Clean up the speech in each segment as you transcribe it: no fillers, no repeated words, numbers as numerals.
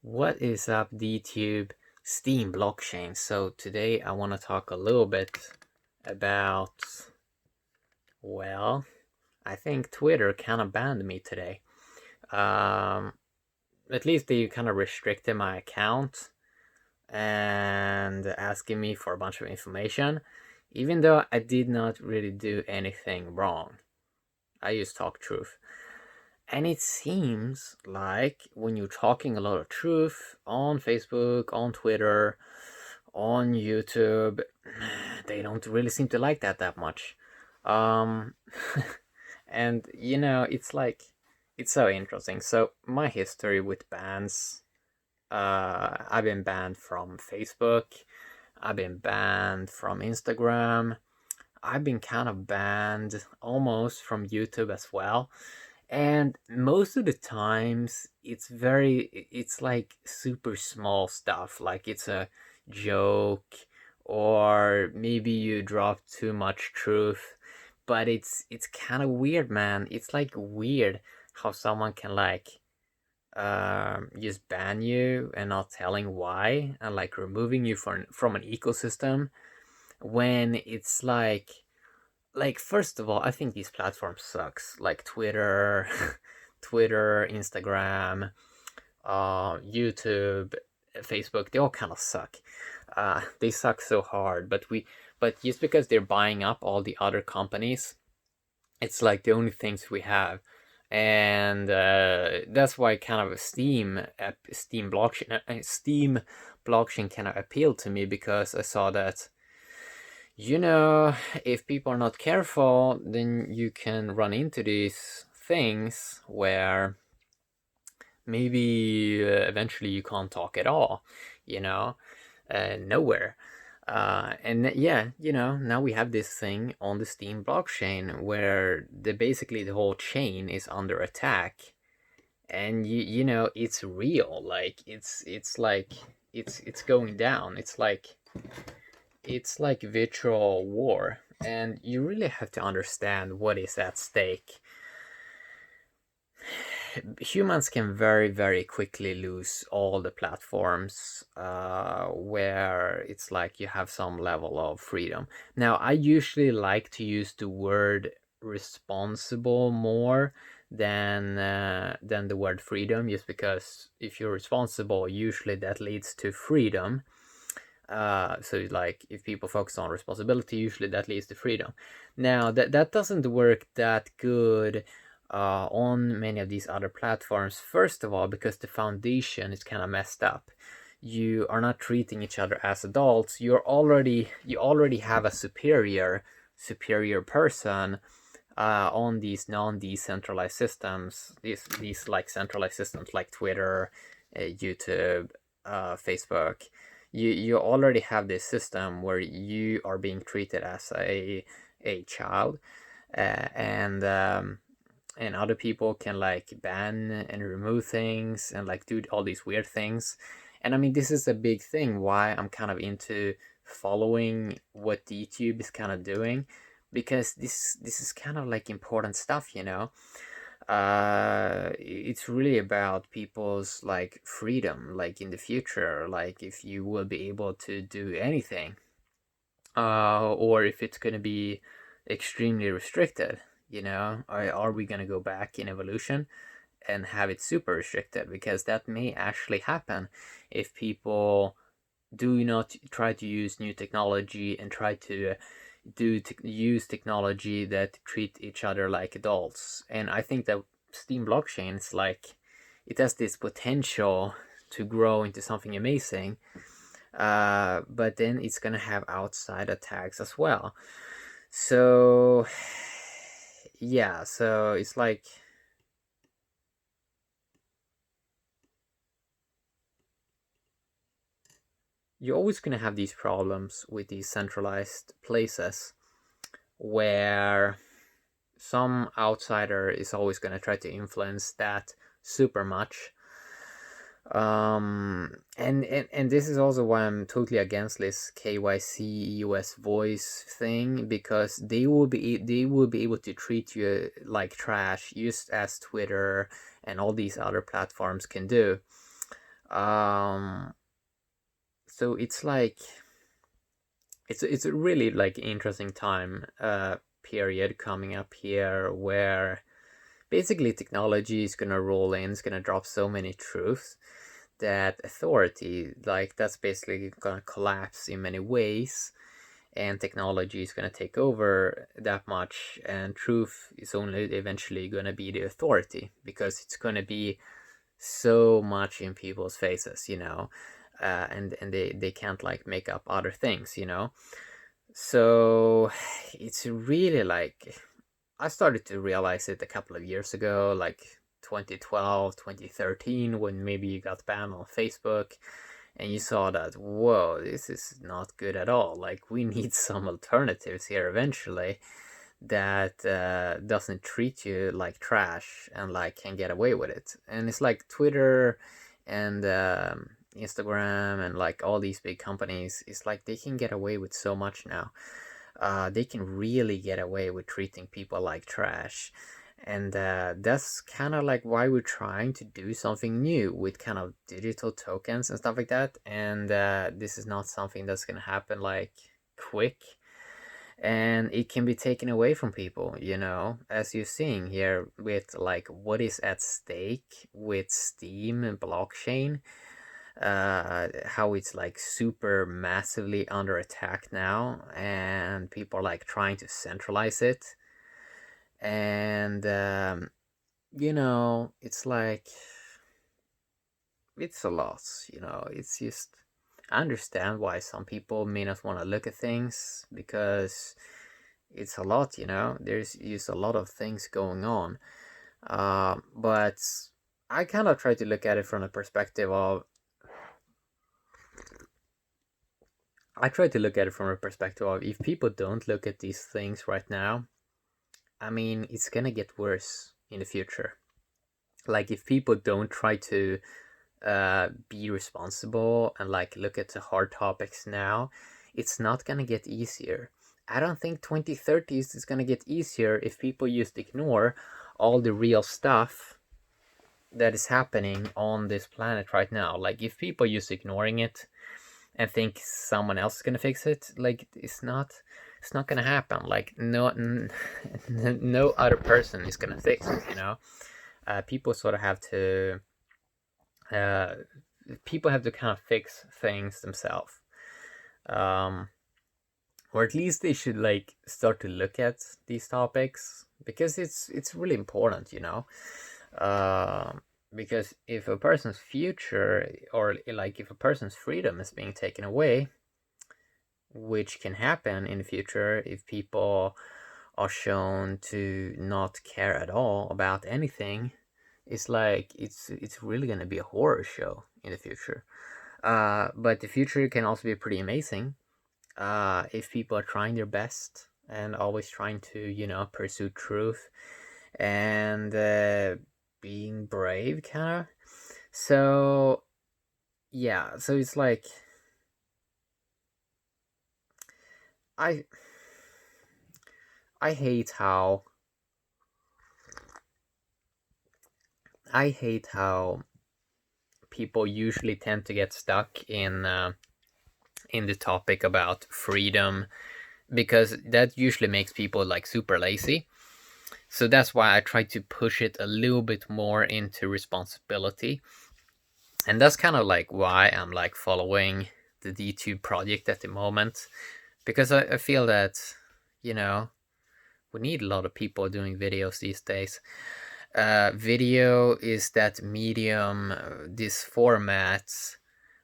What is up, DTube Steem blockchain? So today I want to talk a little bit about, well, I think Twitter kind of banned me today. Um, at least they kind of restricted my account and asking me for a bunch of information, even though I did not really do anything wrong. I just talk truth. And it seems like when you're talking a lot of truth on Facebook, on Twitter, on YouTube, they don't really seem to like that much. Um, and it's like it's so interesting. So my history with bans, I've been banned from Facebook, I've been banned from Instagram, I've been kind of banned almost from YouTube as well. And most of the times it's like super small stuff, like it's a joke, or maybe you drop too much truth. But it's kind of weird, man. It's like weird how someone can like just ban you and not telling why, and like removing you from an ecosystem when it's like first of all, I think these platforms sucks, like Twitter, Twitter, Instagram, YouTube, Facebook. They all kind of suck. They suck so hard, but just because they're buying up all the other companies, it's like the only things we have. And that's why kind of Steem blockchain kind of appealed to me, because I saw that, if people are not careful, then you can run into these things where maybe eventually you can't talk at all, nowhere. And yeah, now we have this thing on the Steem blockchain where basically the whole chain is under attack, and it's real. Like it's going down. It's like virtual war, and you really have to understand what is at stake. Humans can very, very quickly lose all the platforms where it's like you have some level of freedom. Now, I usually like to use the word responsible more than the word freedom, just because if you're responsible, usually that leads to freedom. So like if people focus on responsibility, usually that leads to freedom. Now that doesn't work that good on many of these other platforms. First of all, because the foundation is kind of messed up. You are not treating each other as adults. You already have a superior person on these non-decentralized systems. These like centralized systems like Twitter, YouTube, Facebook. You already have this system where you are being treated as a child, and other people can like ban and remove things and like do all these weird things. And I mean, this is a big thing why I'm kind of into following what YouTube is kind of doing, because this is kind of like important stuff, it's really about people's like freedom, like in the future, like if you will be able to do anything, or if it's going to be extremely restricted. Are we going to go back in evolution and have it super restricted? Because that may actually happen if people do not try to use new technology and try to use technology that treat each other like adults. And I think that Steem blockchain is like, it has this potential to grow into something amazing, but then it's gonna have outside attacks as well. So yeah, so it's like you're always gonna have these problems with these centralized places where some outsider is always going to try to influence that super much. And this is also why I'm totally against this KYC US voice thing, because they will be able to treat you like trash, just as Twitter and all these other platforms can do. Um, so it's like it's a really like interesting time period coming up here where basically technology is gonna roll in, it's gonna drop so many truths that authority, like that's basically gonna collapse in many ways, and technology is gonna take over that much, and truth is only eventually gonna be the authority because it's gonna be so much in people's faces, and they can't like make up other things, So it's really like I started to realize it a couple of years ago, like 2012, 2013, when maybe you got banned on Facebook and you saw that, whoa, this is not good at all. Like, we need some alternatives here eventually that doesn't treat you like trash and like can get away with it. And it's like Twitter and Instagram and like all these big companies, it's like they can get away with so much now. They can really get away with treating people like trash. And that's kind of like why we're trying to do something new with kind of digital tokens and stuff like that. And this is not something that's going to happen like quick. And it can be taken away from people, as you're seeing here with like what is at stake with Steem and blockchain, how it's like super massively under attack now, and people are like trying to centralize it. And it's like it's a lot. It's just I understand why some people may not want to look at things because it's a lot. There's just a lot of things going on. But I kind of try to look at it from a perspective of if people don't look at these things right now, I mean, it's gonna get worse in the future. Like, if people don't try to be responsible and like look at the hard topics now, it's not gonna get easier. I don't think 2030s is gonna get easier if people just ignore all the real stuff that is happening on this planet right now. Like, if people just ignoring it and think someone else is gonna fix it, like it's not gonna happen. Like, no other person is gonna fix it. People sort of have to uh, people have to kind of fix things themselves, um, or at least they should like start to look at these topics because it's really important, uh, because if a person's future or like if a person's freedom is being taken away, which can happen in the future if people are shown to not care at all about anything, it's like it's really gonna be a horror show in the future. But the future can also be pretty amazing if people are trying their best and always trying to, pursue truth and being brave, kind of. So yeah, so it's like I I hate how I hate how people usually tend to get stuck in the topic about freedom, because that usually makes people like super lazy. So that's why I try to push it a little bit more into responsibility. And that's kind of like why I'm like following the D2 project at the moment, because I feel that, you know, we need a lot of people doing videos these days. Video is that medium, this format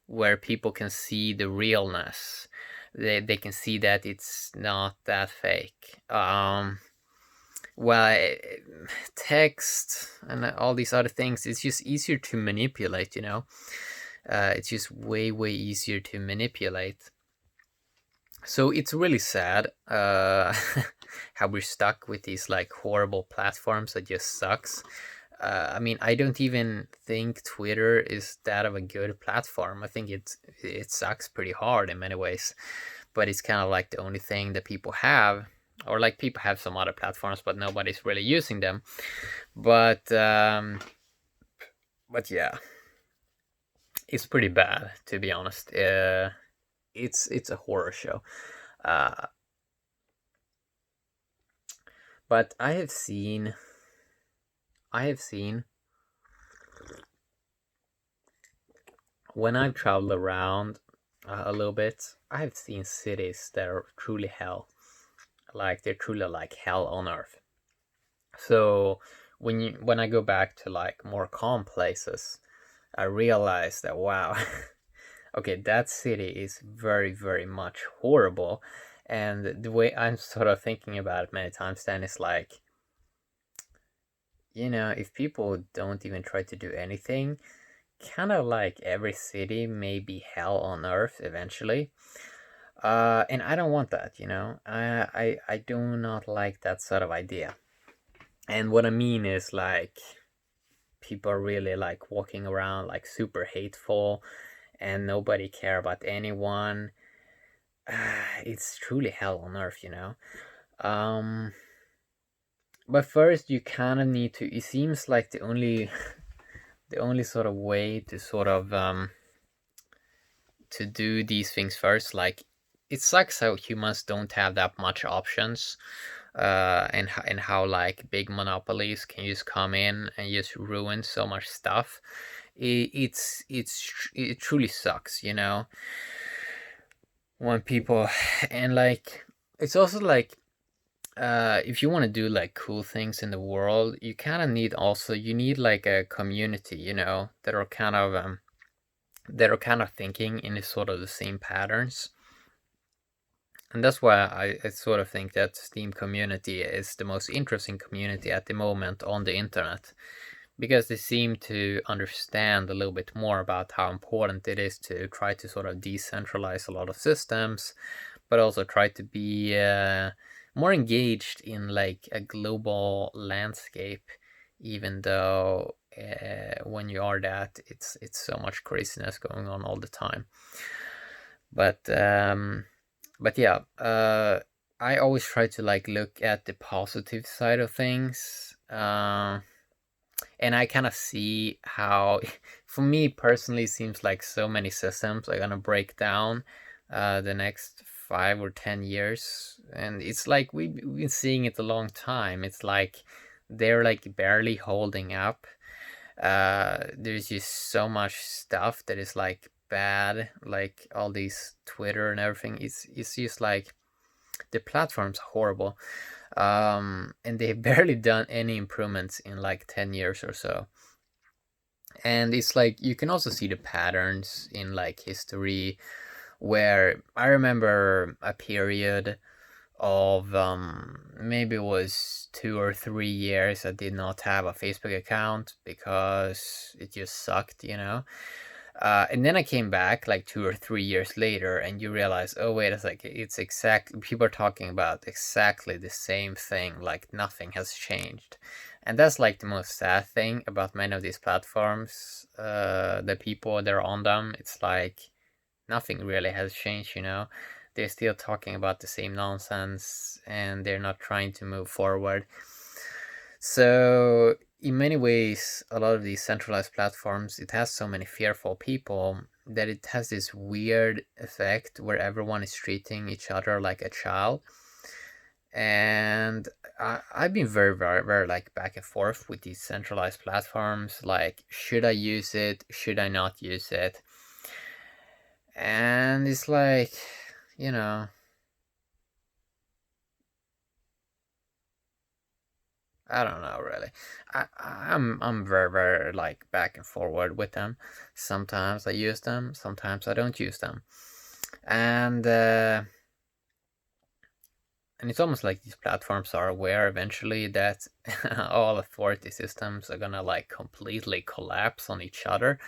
where people can see the realness. They can see that it's not that fake. Well, text and all these other things, it's just easier to manipulate, it's just way easier to manipulate. So it's really sad how we're stuck with these like horrible platforms that just sucks. I mean, I don't even think Twitter is that of a good platform. I think it sucks pretty hard in many ways, but it's kind of like the only thing that people have, or like people have some other platforms, but nobody's really using them. But yeah, It's pretty bad, to be honest. It's a horror show. Uh, but I have seen when I've traveled around a little bit, I've seen cities that are truly hell. Like they're truly like hell on earth. So when I go back to like more calm places, I realize that wow, okay, that city is very, very much horrible. And the way I'm sort of thinking about it many times then is like, if people don't even try to do anything, kind of like every city may be hell on earth eventually. And I don't want that, I do not like that sort of idea. And what I mean is like people are really like walking around like super hateful and nobody care about anyone. It's truly hell on earth. Um, but first you kind of need to. It seems like the only sort of way to sort of to do these things first. Like it sucks how humans don't have that much options, and how like big monopolies can just come in and just ruin so much stuff. It truly sucks, when people and like it's also like if you want to do like cool things in the world, you need like a community, that are kind of thinking in the sort of the same patterns. And that's why I sort of think that Steam community is the most interesting community at the moment on the internet, because they seem to understand a little bit more about how important it is to try to sort of decentralize a lot of systems, but also try to be more engaged in like a global landscape, even though when you are that, it's so much craziness going on all the time. But yeah, I always try to like look at the positive side of things. And I kind of see how, for me personally, it seems like so many systems are gonna break down the next 5 or 10 years, and it's like we've been seeing it a long time. It's like they're like barely holding up. There's just so much stuff that is like bad, like all these Twitter and everything. It's just like the platform's horrible, and they've barely done any improvements in like 10 years or so. And it's like you can also see the patterns in like history, where I remember a period of maybe it was 2 or 3 years I did not have a Facebook account because it just sucked. And then I came back like 2 or 3 years later, and you realize, oh wait, it's like it's exactly people are talking about exactly the same thing, like nothing has changed. And that's like the most sad thing about many of these platforms. The people that are on them, it's like nothing really has changed. They're still talking about the same nonsense, and they're not trying to move forward. So in many ways, a lot of these centralized platforms, it has so many fearful people that it has this weird effect where everyone is treating each other like a child. And I've been very, very, very like back and forth with these centralized platforms. Like, should I use it? Should I not use it? And it's like, you know, I don't know really. I'm very, very like back and forward with them. Sometimes I use them, sometimes I don't use them. And and it's almost like these platforms are aware eventually that all authority systems are gonna like completely collapse on each other.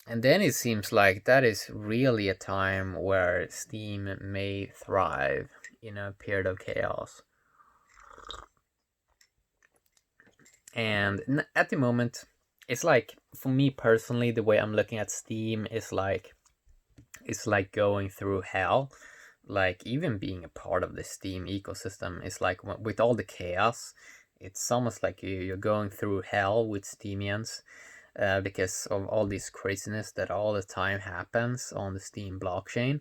And then it seems like that is really a time where Steam may thrive in a period of chaos. And at the moment, it's like for me personally, the way I'm looking at Steam is like it's like going through hell. Like even being a part of the Steam ecosystem is like with all the chaos, it's almost like you're going through hell with Steamians. because of all this craziness that all the time happens on the Steem blockchain.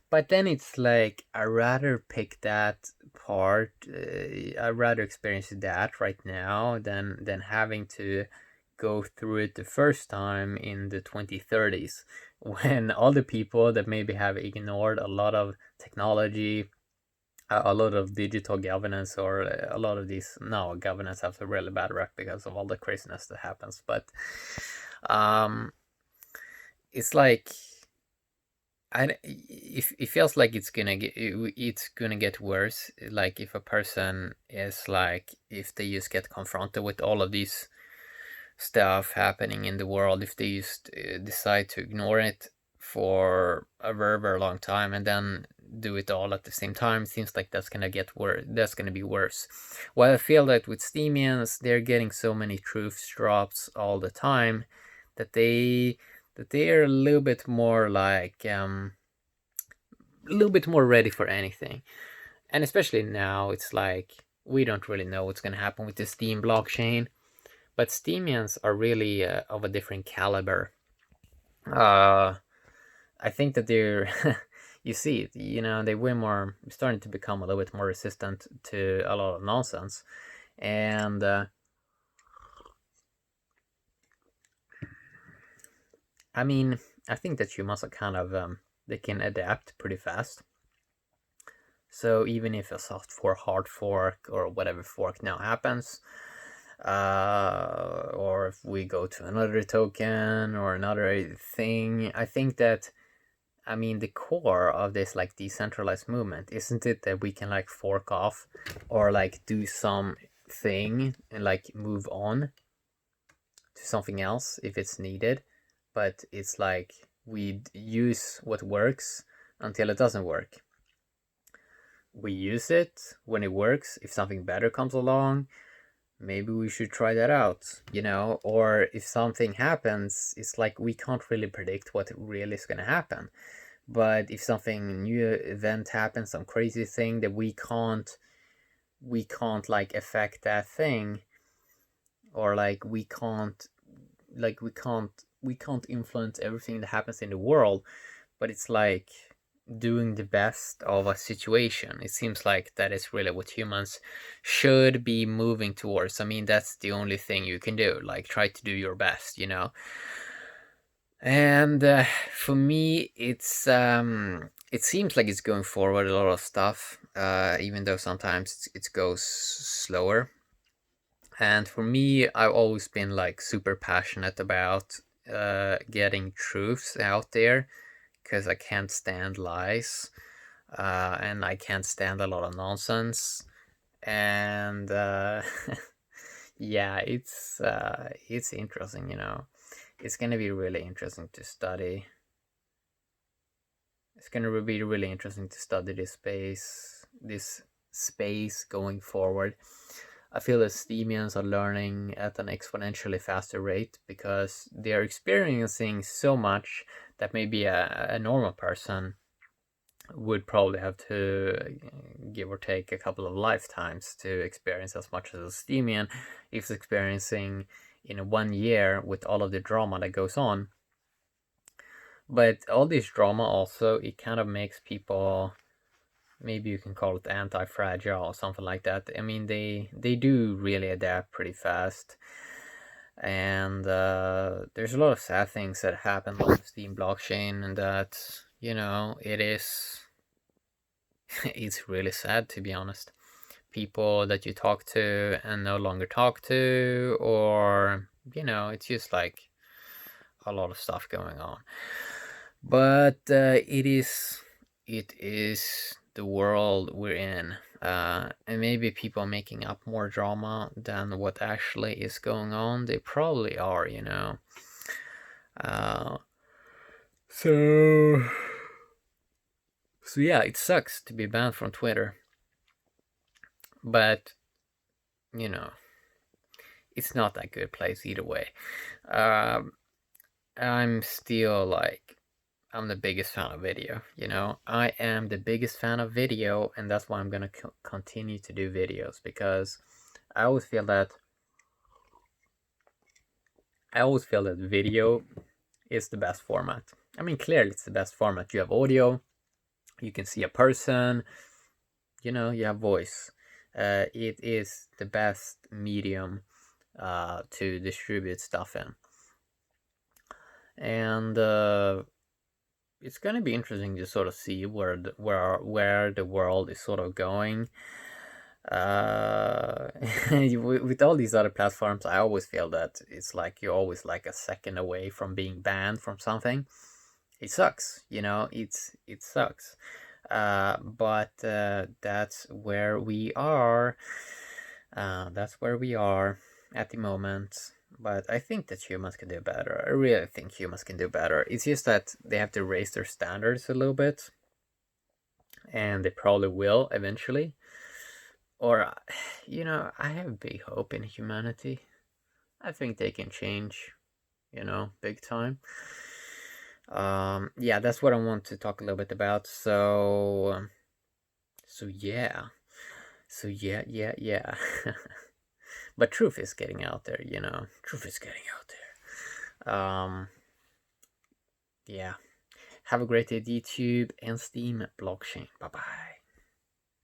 But then it's like I rather pick that part. I rather experience that right now than having to go through it the first time in the 2030s, when all the people that maybe have ignored a lot of technology, a lot of digital governance, or a lot of these, no, governance has a really bad rep because of all the craziness that happens. But um, it's like it feels like it's gonna get worse. Like if a person is like, if they just get confronted with all of these stuff happening in the world, if they just decide to ignore it for a very, very long time and then do it all at the same time, it seems like that's gonna get worse. That's gonna be worse. Well, I feel that with Steemians, they're getting so many truth drops all the time that they are a little bit more like a little bit more ready for anything. And especially now, it's like we don't really know what's gonna happen with the Steem blockchain. But Steemians are really of a different caliber. Uh, I think that they're, you see it, they way more, starting to become a little bit more resistant to a lot of nonsense. And I mean, I think that humans are kind of, they can adapt pretty fast. So even if a soft fork, hard fork, or whatever fork now happens, or if we go to another token or another thing, I think that, I mean, the core of this like decentralized movement, isn't it that we can like fork off or like do something and like move on to something else if it's needed? But it's like we use what works until it doesn't work. We use it when it works. If something better comes along, maybe we should try that out, or if something happens, it's like we can't really predict what really is going to happen. But if something new event happens, some crazy thing that we can't like affect that thing, or like we can't influence everything that happens in the world, but it's like doing the best of a situation. It seems like that is really what humans should be moving towards. I mean, that's the only thing you can do, like try to do your best. And for me, it seems like it's going forward a lot of stuff, even though sometimes it goes slower. And for me, I've always been like super passionate about getting truths out there, because I can't stand lies, and I can't stand a lot of nonsense. And yeah, it's interesting. It's gonna be really interesting to study. It's gonna be really interesting to study this space going forward. I feel that Steemians are learning at an exponentially faster rate because they are experiencing so much that maybe a normal person would probably have to give or take a couple of lifetimes to experience as much as a Steemian is experiencing in 1 year with all of the drama that goes on. But all this drama also, it kind of makes people, maybe you can call it anti-fragile or something like that. I mean, they do really adapt pretty fast. And there's a lot of sad things that happen on the Steem blockchain, and that, it's really sad, to be honest. People that you talk to and no longer talk to, or, it's just like a lot of stuff going on. But it is the world we're in. And maybe people making up more drama than what actually is going on. They probably are, Uh, so, so yeah, it sucks to be banned from Twitter. But, it's not that good place either way. I'm still like, I'm the biggest fan of video, I am the biggest fan of video, and that's why I'm gonna continue to do videos, because I always feel that I always feel that video is the best format. I mean, clearly it's the best format. You have audio, you can see a person, you know, you have voice. It is the best medium to distribute stuff in. And it's going to be interesting to sort of see where the world is sort of going. With all these other platforms, I always feel that it's like you're always like a second away from being banned from something. It sucks, you know. It sucks. But that's where we are. That's where we are at the moment. But I think that humans can do better. I really think humans can do better. It's just that they have to raise their standards a little bit, and they probably will eventually. Or, you know, I have big hope in humanity. I think they can change, you know, big time. Yeah, that's what I want to talk a little bit about. So yeah. So yeah. But truth is getting out there, you know. Truth is getting out there. Yeah. Have a great day, YouTube and Steem blockchain. Bye bye.